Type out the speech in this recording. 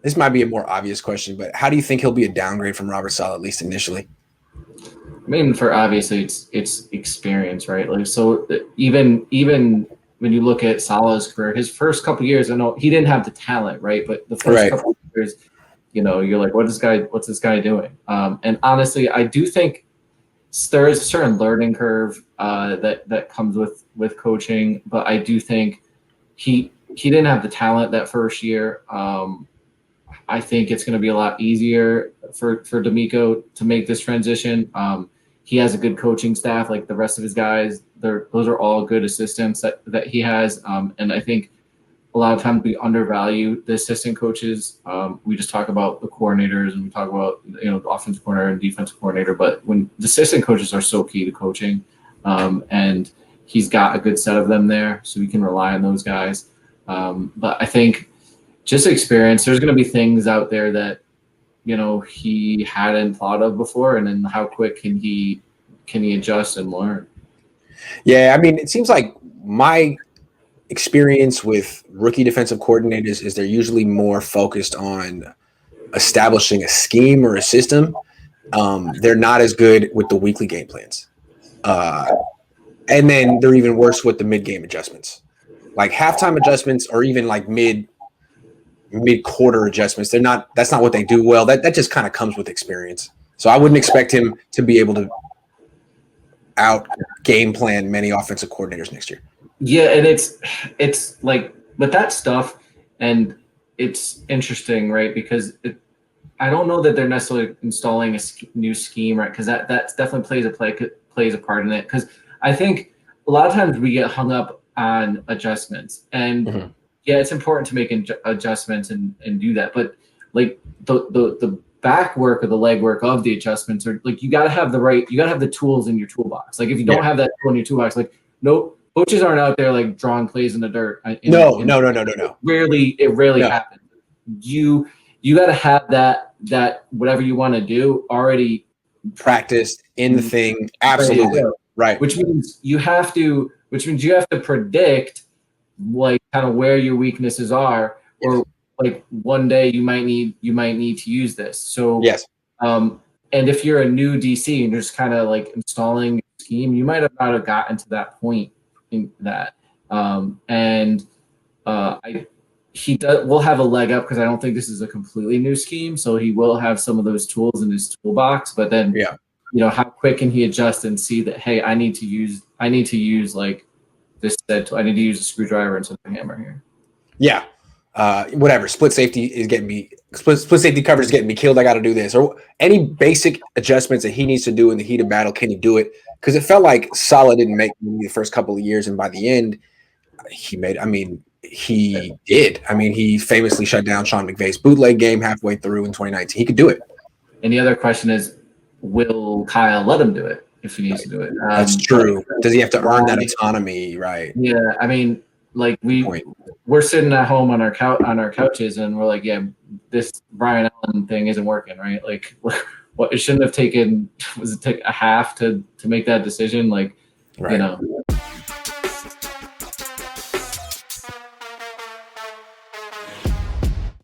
This might be a more obvious question, but how do you think he'll be a downgrade from Robert Saleh, at least initially? I mean, for obviously it's experience, right? Like, so even when you look at Salah's career, his first couple years, I know he didn't have the talent, right? But the first Right. couple of years, you're like, what's this guy doing? And honestly, I do think there is a certain learning curve that comes with coaching, but I do think he didn't have the talent that first year. I think it's going to be a lot easier for DeMeco to make this transition. He has a good coaching staff, like the rest of his guys. Those are all good assistants that he has, and I think a lot of times we undervalue the assistant coaches. We just talk about the coordinators and we talk about the offensive coordinator and defensive coordinator, but when the assistant coaches are so key to coaching, and he's got a good set of them there, so we can rely on those guys. But I think just experience. There's going to be things out there that he hadn't thought of before, and then how quick can he adjust and learn? Yeah, I mean, it seems like my experience with rookie defensive coordinators is they're usually more focused on establishing a scheme or a system. They're not as good with the weekly game plans. And then they're even worse with the mid-game adjustments. Like halftime adjustments or even like mid-quarter adjustments. That's not what they do well. That just kind of comes with experience. So I wouldn't expect him to be able to out game plan many offensive coordinators next year. Yeah, and it's like with that stuff, and it's interesting, right? Because I don't know that they're necessarily installing a new scheme, right? Because that definitely plays a part in it. Because I think a lot of times we get hung up on adjustments, and yeah, it's important to make adjustments and do that. But like the back work or the leg work of the adjustments are like you got to have the tools in your toolbox. Like if you don't have that tool in your toolbox, like nope. Coaches aren't out there like drawing plays in the dirt. No. It rarely happens. You got to have that whatever you want to do already practiced in the thing. Absolutely. Right. Which means you have to predict like kind of where your weaknesses are, or like one day you might need to use this. So yes. And if you're a new DC and you're just kind of like installing a scheme, you might have not have gotten to that point in that. Will have a leg up because I don't think this is a completely new scheme. So he will have some of those tools in his toolbox, but then, how quick can he adjust and see that, hey, I need to use like this set. I need to use a screwdriver instead of a hammer here. Yeah. Whatever. Split safety is getting me. Split safety coverage is getting me killed. I got to do this. Or any basic adjustments that he needs to do in the heat of battle. Can he do it? Because it felt like Saleh didn't make the first couple of years, and by the end, he made. I mean, he did. I mean, he famously shut down Sean McVay's bootleg game halfway through in 2019. He could do it. And the other question is, will Kyle let him do it if he needs to do it? That's true. Does he have to earn that autonomy? Right. Yeah. I mean, like we're sitting at home on our couches and we're like, yeah, this Brian Allen thing isn't working, right? Like, what it shouldn't have taken. Was it take a half to make that decision? Like, right.